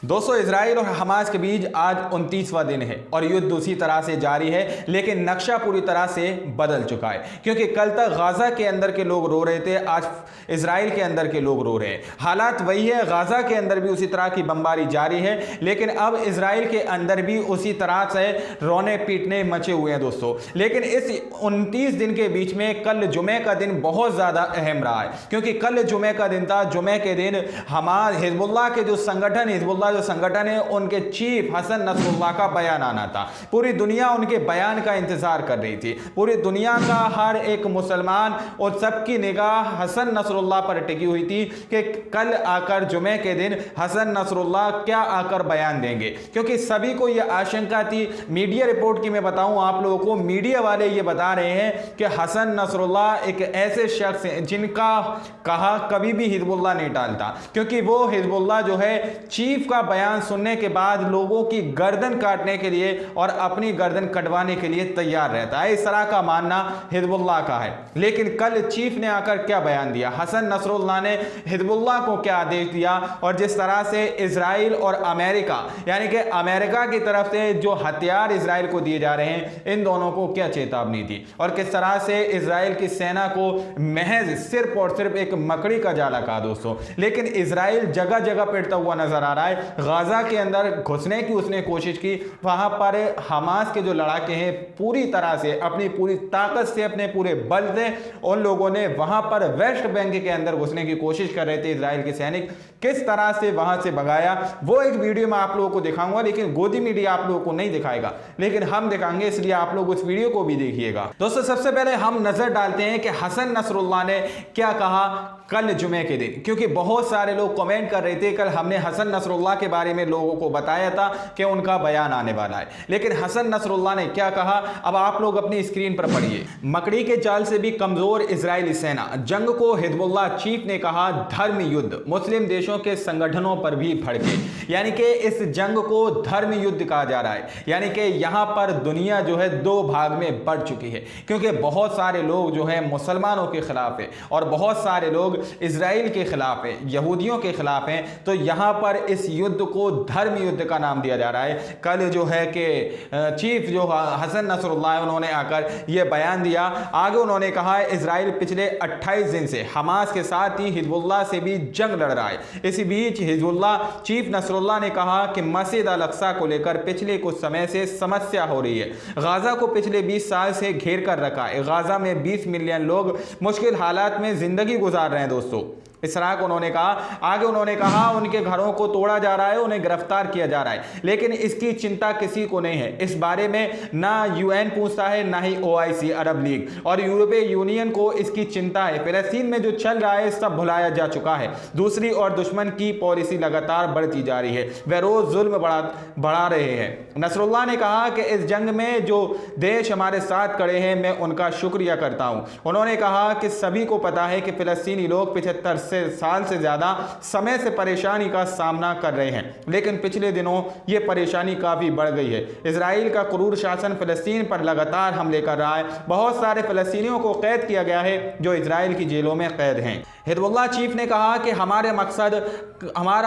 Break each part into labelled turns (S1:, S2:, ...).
S1: दोस्तों, इजराइल और हमास के बीच आज 29वां दिन है और युद्ध उसी तरह से जारी है, लेकिन नक्शा पूरी तरह से बदल चुका है। क्योंकि कल तक गाजा के अंदर के लोग रो रहे थे, आज इजराइल के अंदर के लोग रो रहे हैं। हालात वही है, गाजा के अंदर भी उसी तरह की बमबारी जारी है, लेकिन अब इजराइल के अंदर भी उसी तरह से रोने पीटने मचे हुए हैं दोस्तों। लेकिन इस 29 दिन के बीच में कल जुमे का दिन बहुत ज़्यादा अहम रहा है, क्योंकि कल जुमे का दिन था। जुमे के दिन हमास हिजबुल्लाह के जो संगठन जो संगठन है, उनके चीफ हसन नसरुल्लाह का बयान आना था। पूरी दुनिया उनके बयान का इंतजार कर रही थी। पूरी दुनिया का हर एक मुसलमान और सबकी निगाह हसन नसरुल्लाह पर टिकी हुई थी कि कल आकर जुमे के दिन हसन नसरुल्लाह क्या आकर बयान देंगे, क्योंकि सभी को यह आशंका थी। मीडिया रिपोर्ट की मैं बताऊं आप लोगों को, मीडिया वाले ये बता रहे हैं कि हसन नसरुल्लाह एक ऐसे शख्स हैं जिनका कहा कभी भी हिजबुल्लाह नहीं टालता, क्योंकि वो हिजबुल्लाह जो है चीफ का बयान सुनने के बाद लोगों की गर्दन काटने के लिए और अपनी गर्दन कटवाने के लिए तैयार रहता है। इस तरह का मानना हिजबुल्लाह का है। लेकिन कल चीफ ने आकर क्या बयान दिया, हसन नसरुल्लाह ने हिजबुल्लाह को क्या आदेश दिया, और जिस तरह से इजराइल और अमेरिका, यानी कि अमेरिका की तरफ से जो हथियार इजराइल को दिए जा रहे हैं, इन दोनों को क्या चेतावनी दी, और किस तरह से इजराइल की सेना को महज सिर्फ और सिर्फ एक मकड़ी का जाला कहा दोस्तों। लेकिन इजराइल जगह जगह पिटता हुआ नजर आ रहा है। गाजा के अंदर घुसने की उसने कोशिश की, वहां पर हमास के जो लड़ाके हैं पूरी तरह से अपनी पूरी ताकत से, अपने पूरे बल से उन लोगों ने वहां पर वेस्ट बैंक के अंदर घुसने की कोशिश कर रहे थे। इजराइल के सैनिक किस तरह से वहां से भगाया, वो एक वीडियो में आप लोगों को दिखाऊंगा, लेकिन गोदी मीडिया आप लोगों को नहीं दिखाएगा, लेकिन हम दिखाएंगे, इसलिए आप लोग उस वीडियो को भी देखिएगा। दोस्तों, सबसे पहले हम नजर डालते हैं कि हसन नसरुल्लाह ने क्या कहा कल जुमे के दिन, क्योंकि बहुत सारे लोग कमेंट कर रहे थे। कल हमने हसन नसरुल्लाह के बारे में लोगों को बताया था कि उनका बयान आने वाला है, लेकिन हसन नसरुल्लाह ने क्या कहा अब आप लोग अपनी स्क्रीन पर पढ़िए। मकड़ी के जाल से भी कमजोर इजरायली सेना, जंग को हिजबुल्लाह चीफ ने कहा धर्म युद्ध, मुस्लिम देशों के संगठनों पर भी भड़के। यानी कि इस जंग को धर्म युद्ध कहा जा रहा है, यानी कि यहां पर दुनिया जो है दो भाग में बढ़ चुकी है, क्योंकि बहुत सारे लोग जो है मुसलमानों के खिलाफ है और बहुत सारे लोग इजराइल के खिलाफ है, यहूदियों के खिलाफ हैं। तो यहां पर इस युद्ध को धर्म युद्ध का नाम दिया जा रहा है। कल जो है कि चीफ जो हसन नसरुल्लाह है, उन्होंने आकर यह बयान दिया। आगे उन्होंने कहा इजराइल पिछले 28 दिन से हमास के साथ ही हिजबुल्लाह से भी जंग लड़ रहा है। इसी बीच हिजबुल्लाह चीफ नसरुल्लाह ने कहा कि मस्जिद अल अक्सा को लेकर पिछले कुछ समय से समस्या हो रही है। गाजा को पिछले 20 साल से घेर कर रखा है। गाजा में 20 मिलियन लोग मुश्किल हालात में जिंदगी गुजार रहे हैं दोस्तों, इस तरह को उन्होंने कहा। आगे उन्होंने कहा उनके घरों को तोड़ा जा रहा है, उन्हें गिरफ्तार किया जा रहा है, लेकिन इसकी चिंता किसी को नहीं है। इस बारे में ना यूएन पूछता है, ना ही ओआईसी अरब लीग और यूरोपीय यूनियन को इसकी चिंता है। फिलिस्तीन में जो चल रहा है सब भुलाया जा चुका है। दूसरी और दुश्मन की पॉलिसी लगातार बढ़ती जा रही है, वे रोज जुल्म बढ़ा रहे हैं। नसरुल्लाह ने कहा कि इस जंग में जो देश हमारे साथ खड़े हैं, मैं उनका शुक्रिया करता हूं। उन्होंने कहा कि सभी को पता है कि फिलिस्तीनी लोग 75 साल से ज्यादा समय से परेशानी का सामना कर रहे हैं, लेकिन पिछले दिनों यह परेशानी काफी बढ़ गई है। इजराइल का क्रूर शासन फिलिस्तीन पर लगातार हमले कर रहा है। बहुत सारे फिलिस्तीनियों को कैद किया गया है जो इजराइल की जेलों में कैद हैं। हिजबुल्लाह चीफ ने कहा कि हमारा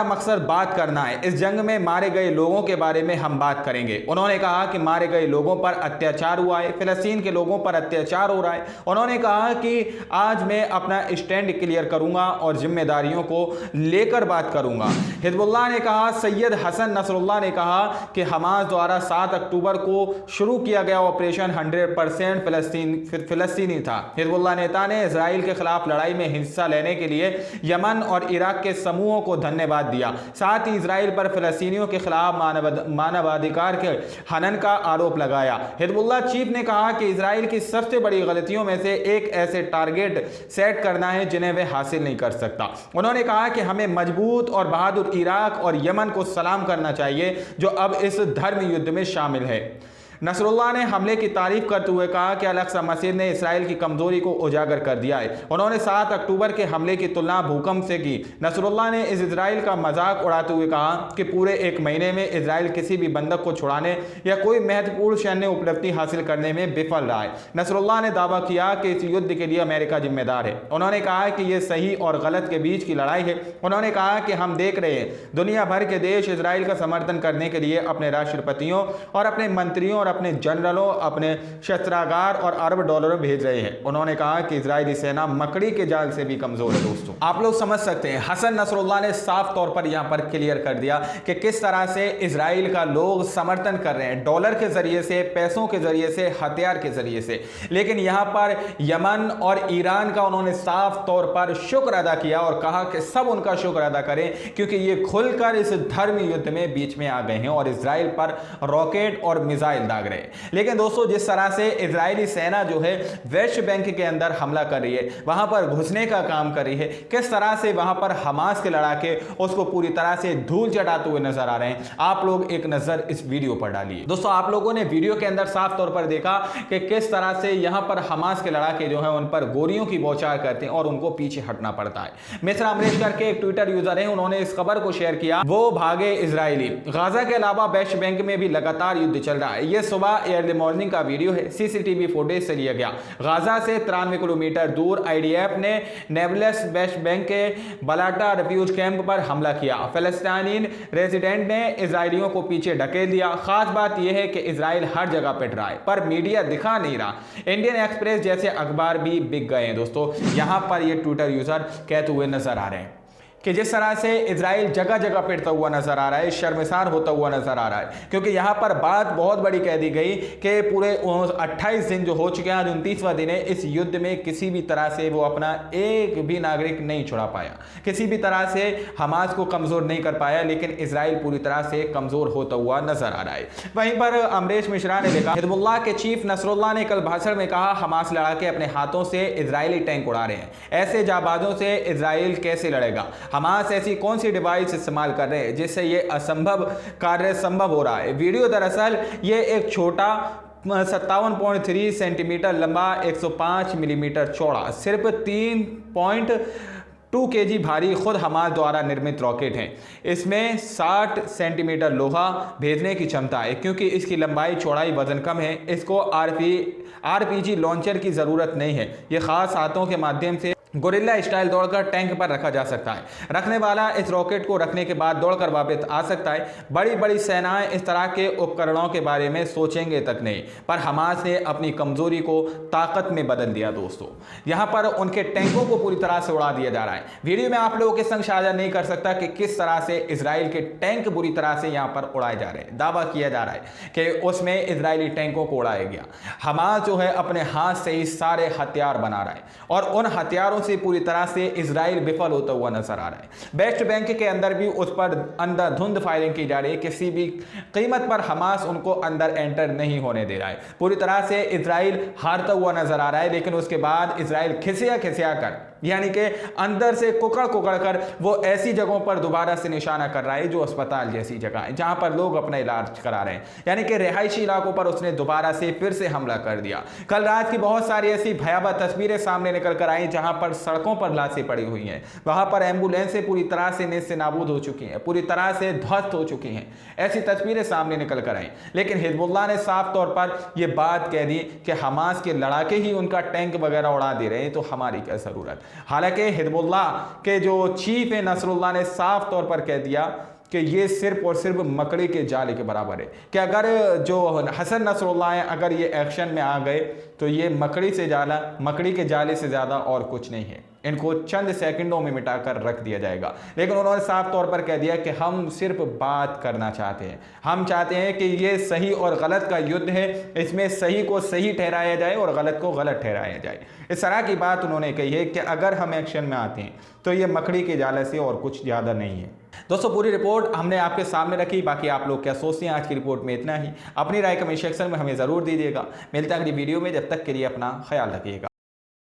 S1: मकसद बात करना है। इस जंग में मारे गए लोगों के बारे में हम बात करेंगे। उन्होंने कहा कि मारे गए लोगों पर अत्याचार हुआ है, फिलिस्तीन के लोगों पर अत्याचार हो रहा है। उन्होंने कहा कि आज मैं अपना स्टैंड क्लियर करूंगा और जिम्मेदारियों को लेकर बात करूंगा। हिजबुल्लाह ने कहा, सैयद हसन नसरुल्लाह ने कहा कि हमास द्वारा 7 अक्टूबर को शुरू किया गया ऑपरेशन 100% फिलिस्तीनी था। हिजबुल्लाह नेता ने इजराइल के खिलाफ लड़ाई में हिस्सा लेने के लिए यमन और इराक के समूहों को धन्यवाद दिया। साथ ही इजराइल पर फिलिस्तीनियों के खिलाफ मानवाधिकार के हनन का आरोप लगाया। हिजबुल्लाह चीफ ने कहा कि इजराइल की सबसे बड़ी गलतियों में से एक ऐसे टारगेट सेट करना है जिन्हें वे हासिल नहीं कर सकता। उन्होंने कहा कि हमें मजबूत और बहादुर इराक और यमन को सलाम करना चाहिए जो अब इस धर्म युद्ध में शामिल है। नसरुल्लाह ने हमले की तारीफ करते हुए कहा कि अल-अक्सा मस्जिद ने इसराइल की कमजोरी को उजागर कर दिया है। उन्होंने 7 अक्टूबर के हमले की तुलना भूकंप से की। नसरुल्लाह ने इसराइल का मजाक उड़ाते हुए कहा कि पूरे 1 महीने में इसराइल किसी भी बंधक को छुड़ाने या कोई महत्वपूर्ण सैन्य उपलब्धि हासिल करने में विफल रहा है। नसरुल्लाह ने दावा किया कि इस युद्ध के लिए अमेरिका जिम्मेदार है। उन्होंने कहा कि यह सही और गलत के बीच की लड़ाई है। उन्होंने कहा कि हम देख रहे हैं दुनिया भर के देश इसराइल का समर्थन करने के लिए अपने राष्ट्रपतियों और अपने मंत्रियों और अपने जनरलों, अपने शस्त्रागार और अरब डॉलर भेज रहे हैं। उन्होंने कहा कि इजरायली सेना मकड़ी के जाल से भी कमजोर है। दोस्तों, आप लोग समझ सकते हैं, हसन नसरुल्लाह ने साफ तौर पर यहां पर क्लियर कर दिया कि किस तरह से इजराइल का लोग समर्थन कर रहे हैं, डॉलर के जरिए से, पैसों के जरिए से, हथियार के जरिए से। लेकिन यहां पर यमन और ईरान का उन्होंने साफ तौर पर शुक्र अदा किया और कहा कि सब उनका शुक्र अदा करें, क्योंकि ये खुलकर इस धर्म युद्ध में बीच में आ गए हैं और इजराइल पर रॉकेट और मिसाइल दाग रहे हैं। लेकिन दोस्तों, जिस तरह से इजरायली सेना जो है वेस्ट बैंक के अंदर हमला कर रही है, वहां पर घुसने का काम कर रही है, किस तरह से वहां पर हमास के लड़ाके उसको पूरी तरह से धूल चटाते हुए नजर आ रहे हैं, आप लोग एक नजर इस वीडियो पर डालिए। दोस्तों, आप लोगों ने वीडियो के अंदर साफ तौर पर देखा कि किस तरह से यहां पर हमास के लड़ाके जो है उन पर गोलियों की बौछार करते हैं और उनको पीछे हटना पड़ता है। मिस्र अमरीश करके एक ट्विटर यूजर है, उन्होंने इस खबर को शेयर किया, वो भागे इजरायली। गाजा के अलावा वेस्ट बैंक में भी लगातार युद्ध चल रहा है। यह सुबह अर्ली मॉर्निंग का वीडियो है, सीसीटीवी फुटेज से लिया गया। गाजा से 93 किलोमीटर दूर आईडीएफ ने नेबलस वेस्ट बैंक के बलाटा रेफ्यूज कैंप पर हमला किया। फिलिस्तीनी रेजिडेंट ने इजरायलियों को पीछे ढकेल दिया। खास बात यह है कि इजराइल हर जगह पिट रहा है, पर मीडिया दिखा नहीं रहा। इंडियन एक्सप्रेस जैसे अखबार भी बिक गए हैं। दोस्तों, यहां पर ये ट्विटर यूजर कहते हुए नजर आ रहे हैं कि जिस तरह से इजराइल जगह जगह पिटता हुआ नजर आ रहा है, शर्मसार होता हुआ नजर आ रहा है, क्योंकि यहां पर बात बहुत बड़ी कह दी गई कि पूरे 28 दिन जो हो चुके हैं, आज 29वां दिन है, इस युद्ध में किसी भी तरह से वो अपना एक भी नागरिक नहीं छुड़ा पाया, किसी भी तरह से हमास को कमजोर नहीं कर पाया। लेकिन इजराइल पूरी तरह से कमजोर होता हुआ नजर आ रहा है। वहीं पर अमरीश मिश्रा ने लिखा, हिजबुल्लाह के चीफ नसरुल्लाह ने कल भाषण में कहा, हमास लड़ाके अपने हाथों से इजरायली टैंक उड़ा रहे हैं, ऐसे जाबाजों से इजराइल कैसे लड़ेगा। हमास ऐसी कौन सी डिवाइस इस्तेमाल कर रहे हैं जिससे ये असंभव कार्य संभव हो रहा है। वीडियो दरअसल ये एक छोटा 57.3 सेंटीमीटर लंबा, 105 मिलीमीटर चौड़ा, सिर्फ 3.2 kg भारी खुद हमास द्वारा निर्मित रॉकेट हैं। इसमें 60 सेंटीमीटर लोहा भेजने की क्षमता है। क्योंकि इसकी लंबाई, चौड़ाई, वजन कम है, इसको आरपीजी लॉन्चर की ज़रूरत नहीं है। यह खास हाथों के माध्यम से गोरिल्ला स्टाइल दौड़कर टैंक पर रखा जा सकता है। रखने वाला इस रॉकेट को रखने के बाद दौड़कर वापस आ सकता है। बड़ी बड़ी सेनाएं इस तरह के उपकरणों के बारे में सोचेंगे तक नहीं, पर हमास ने अपनी कमजोरी को ताकत में बदल दिया। दोस्तों, यहां पर उनके टैंकों को पूरी तरह से उड़ा दिया जा रहा है। वीडियो में आप लोगों के संग साझा नहीं कर सकता कि किस तरह से इजराइल के टैंक बुरी तरह से यहां पर उड़ाए जा रहे हैं। दावा किया जा रहा है कि उसमें इजरायली टैंकों को उड़ाया गया। हमास जो है अपने हाथ से ही सारे हथियार बना रहा है और उन हथियारों से पूरी तरह से इजराइल विफल होता हुआ नजर आ रहा है। वेस्ट बैंक के अंदर भी उस पर अंधाधुंध फायरिंग की जा रही है। किसी भी कीमत पर हमास उनको अंदर एंटर नहीं होने दे रहा है। पूरी तरह से इजराइल हारता हुआ नजर आ रहा है। लेकिन उसके बाद इजराइल खिसिया कर, यानी कि अंदर से कुकड़ कर वो ऐसी जगहों पर दोबारा से निशाना कर रहा है जो अस्पताल जैसी जगह है, जहां पर लोग अपना इलाज करा रहे हैं। यानी कि रिहायशी इलाकों पर उसने दोबारा से फिर से हमला कर दिया। कल रात की बहुत सारी ऐसी भयावह तस्वीरें सामने निकल कर आई जहां पर सड़कों पर लाशें पड़ी हुई हैं, वहां पर एम्बुलेंसें पूरी तरह से नेस्त नाबूद हो चुकी हैं, पूरी तरह से ध्वस्त हो चुकी हैं। ऐसी तस्वीरें सामने निकल कर आई। लेकिन हिजबुल्लाह ने साफ तौर पर यह बात कह दी कि हमास के लड़ाके ही उनका टैंक वगैरह उड़ा दे रहे हैं, तो हमारी क्या जरूरत। हालांकि हिजबुल्लाह के जो चीफ है नसरुल्लाह ने साफ तौर पर कह दिया कि ये सिर्फ और सिर्फ मकड़ी के जाले के बराबर है, कि अगर जो हसन नसरुल्लाह है अगर ये एक्शन में आ गए तो ये मकड़ी के जाले से ज़्यादा और कुछ नहीं है। इनको चंद सेकंडों में मिटाकर रख दिया जाएगा। लेकिन उन्होंने साफ तौर पर कह दिया कि हम सिर्फ बात करना चाहते हैं, हम चाहते हैं कि ये सही और गलत का युद्ध है, इसमें सही को सही ठहराया जाए और गलत को गलत ठहराया जाए। इस तरह की बात उन्होंने कही है कि अगर हम एक्शन में आते हैं तो ये मकड़ी के जाले से और कुछ ज़्यादा नहीं है। दोस्तों, पूरी रिपोर्ट हमने आपके सामने रखी। बाकी आप लोग क्या सोचते हैं आज की रिपोर्ट में इतना ही। अपनी राय कमेंट सेक्शन में हमें ज़रूर दीजिएगा। मिलते हैं अगली वीडियो में, जब तक के लिए अपना ख्याल रखिएगा।